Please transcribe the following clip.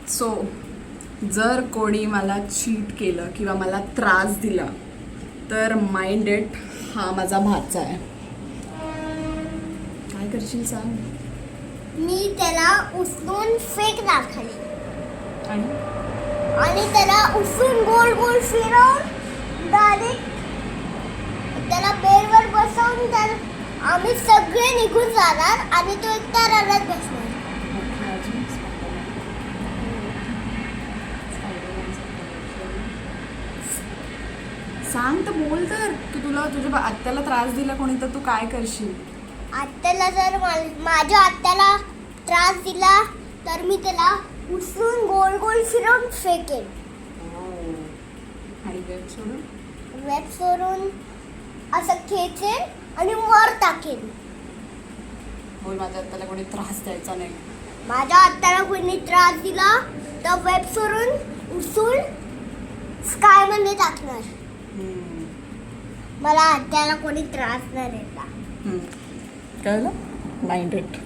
So जर कोणी मला चीट केलं किंवा मला त्रास दिला तर माइंड इट, हा माझा भाचा आहे. काय करशील सांग. मी त्याला उचलून फेकणार खाली आणि आणि त्याला उचलून गोल गोल फिरवून डायरेक्ट त्याला बेडवर बसवून आम्ही सगळे निघून जाणार आणि तो एकटा रडत बसणार. सांग तर, बोल तर. तू तुला तुझ्या आत्याला त्रास दिला कोणी तर तू काय करशील. आत्याला जर माझ्या आत्याला त्रास दिला तर मी त्याला उचलून गोल गोल फिरवून फेकेन. आणि वेब सोडून असं खेचेन आणि वर टाकेन. बोल, माझ्या आत्याला कोणी त्रास द्यायचा नाही. माझ्या आत्याला कोणी त्रास दिला तर वेब सोडून उचलून स्काय मध्ये टाकणार. मला आत्याला कोणी त्रास नाही देता. कळलं. Mind it.